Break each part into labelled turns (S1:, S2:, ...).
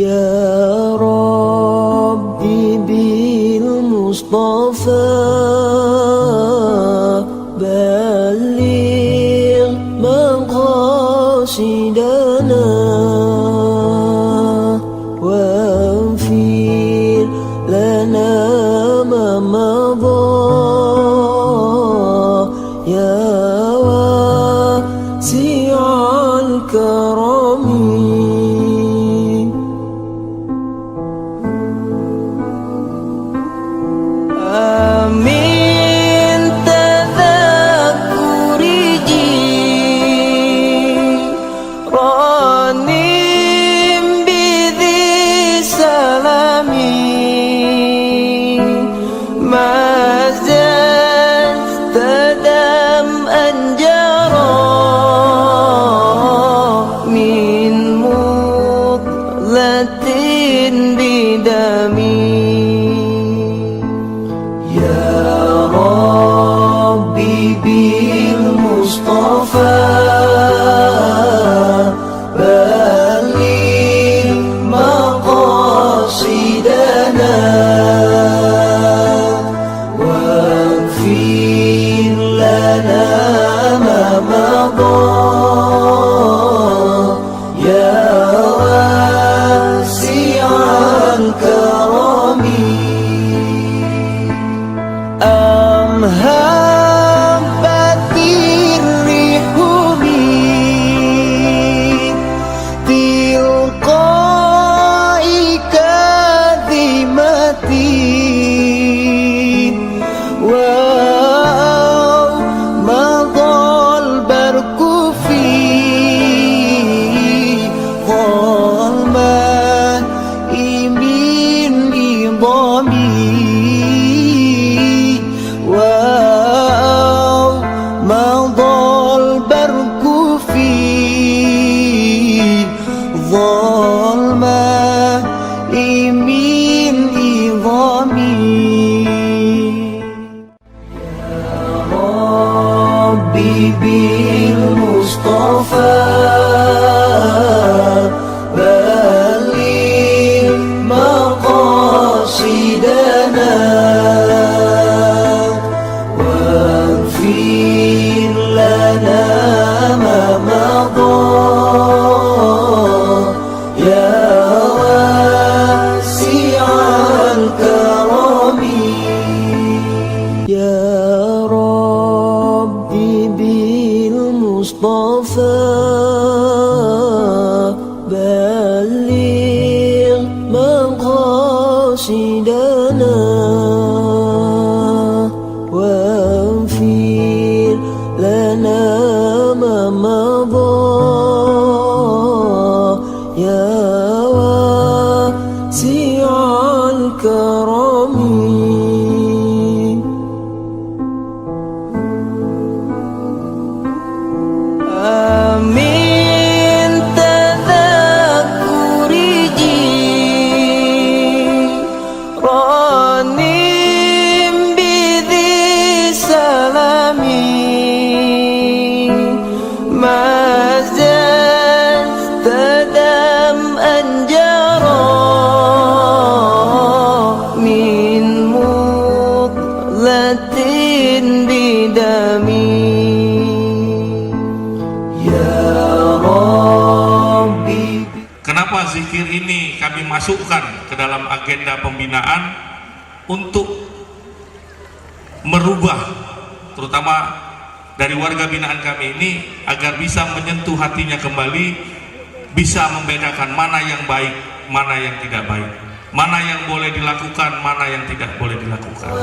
S1: يا ربي بالمصطفى بلغ مقاصدنا واغفر لنا ما مضى يا واسع الكرم. Amin tadzakkuri jiranim bidhi salami mazaz tadam anjara min mutlatin bidami. بالمصطفى بلغ مقاصدنا واغفر لنا ما مضى يا واسع الكرم. بالمصطفى بلغ مقاصدنا واغفر لنا ما مضى يا واسع الكرم. يا بالمصطفى بلغ مقاصدنا واغفر لنا ما مضى يا واسع الكرم. Amin tadzakkuri jiranim bidhi salami mazaz tadam anjara min mutlatin bidami.
S2: Kenapa zikir ini kami masukkan ke dalam agenda pembinaan untuk merubah terutama dari warga binaan kami ini agar bisa menyentuh hatinya kembali, bisa membedakan mana yang baik, mana yang tidak baik, mana yang boleh dilakukan, mana yang tidak boleh dilakukan.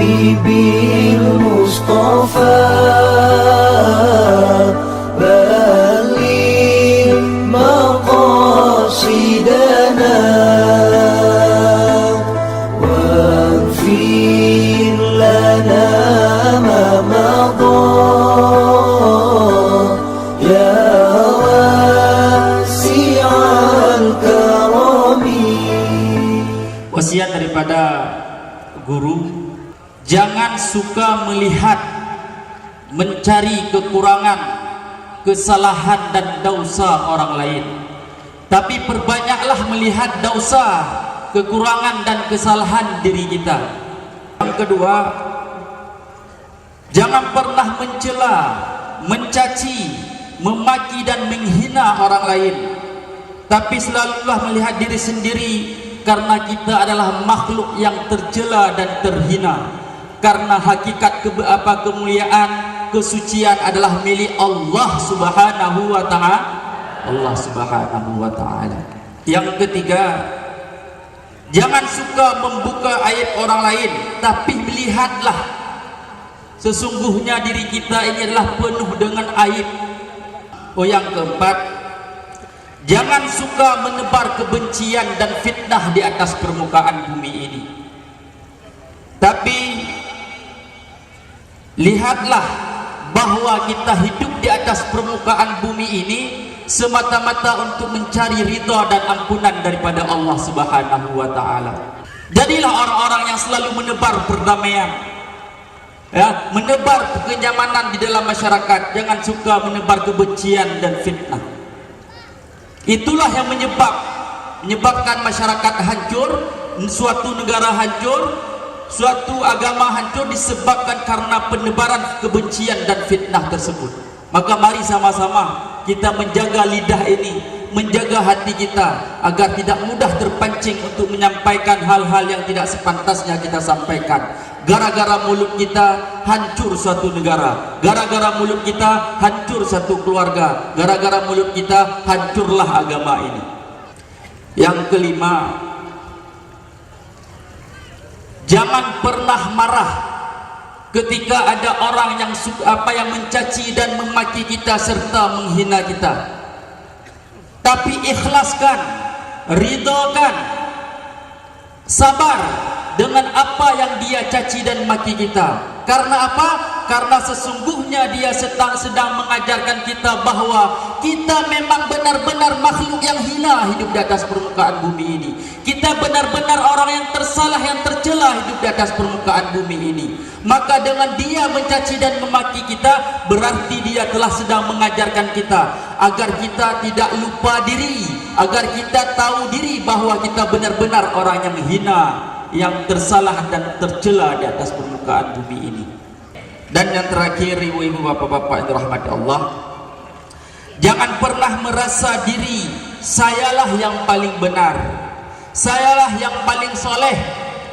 S1: حبيبي المصطفى بلغ مقاصدنا واغفر لنا ما مضى يا واسع الكرم.
S3: Wasiat daripada guru, jangan suka melihat, mencari kekurangan, kesalahan dan dosa orang lain, tapi perbanyaklah melihat dosa, kekurangan dan kesalahan diri kita. Yang kedua, jangan pernah mencela, mencaci, memaki dan menghina orang lain, tapi selalulah melihat diri sendiri, karena kita adalah makhluk yang tercela dan terhina. Karena hakikat kemuliaan, kesucian adalah milik Allah Subhanahu wa ta'ala. Allah Subhanahu wa ta'ala. Yang ketiga, jangan suka membuka aib orang lain, tapi melihatlah sesungguhnya diri kita ini adalah penuh dengan aib. Yang keempat, jangan suka menebar kebencian dan fitnah di atas permukaan bumi ini, tapi lihatlah bahwa kita hidup di atas permukaan bumi ini semata-mata untuk mencari ridha dan ampunan daripada Allah Subhanahu wa ta'ala. Jadilah orang-orang yang selalu menebar perdamaian, ya, menebar kenyamanan di dalam masyarakat. Jangan suka menebar kebencian dan fitnah. Itulah yang menyebabkan masyarakat hancur, suatu negara hancur, suatu agama hancur, disebabkan karena penebaran kebencian dan fitnah tersebut. Maka mari sama-sama kita menjaga lidah ini, menjaga hati kita agar tidak mudah terpancing untuk menyampaikan hal-hal yang tidak sepantasnya kita sampaikan. Gara-gara mulut kita hancur suatu negara, gara-gara mulut kita hancur satu keluarga, gara-gara mulut kita hancurlah agama ini. Yang kelima, jangan pernah marah ketika ada orang yang mencaci dan memaki kita serta menghina kita, tapi ikhlaskan, ridhakan, sabar dengan apa yang dia caci dan maki kita. Karena apa? Karena sesungguhnya dia sedang mengajarkan kita bahwa kita memang benar-benar makhluk yang hina hidup di atas permukaan bumi ini. Kita benar-benar orang yang tersalah, yang tercela hidup di atas permukaan bumi ini. Maka dengan dia mencaci dan memaki kita, berarti dia telah sedang mengajarkan kita agar kita tidak lupa diri, agar kita tahu diri bahwa kita benar-benar orang yang hina, yang tersalah dan tercela di atas permukaan bumi ini. Dan yang terakhir, ibu-ibu, bapak-bapak yang dirahmati Allah, jangan pernah merasa diri sayalah yang paling benar, sayalah yang paling soleh,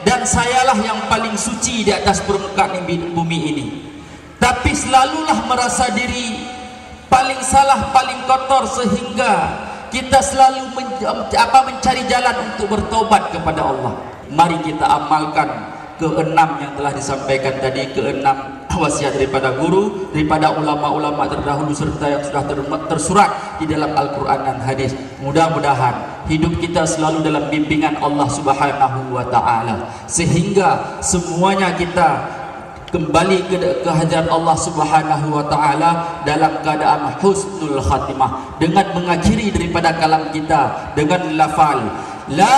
S3: dan sayalah yang paling suci di atas permukaan bumi ini. Tapi selalulah merasa diri paling salah, paling kotor, sehingga kita selalu mencari jalan untuk bertobat kepada Allah. Mari kita amalkan keenam yang telah disampaikan tadi, keenam wasiat daripada guru, daripada ulama-ulama terdahulu serta yang sudah tersurat di dalam Al-Quran dan hadis. Mudah-mudahan hidup kita selalu dalam bimbingan Allah Subhanahu wa ta'ala, sehingga semuanya kita kembali ke hadirat Allah Subhanahu wa ta'ala dalam keadaan husnul khatimah, dengan mengakhiri daripada kalam kita dengan lafal la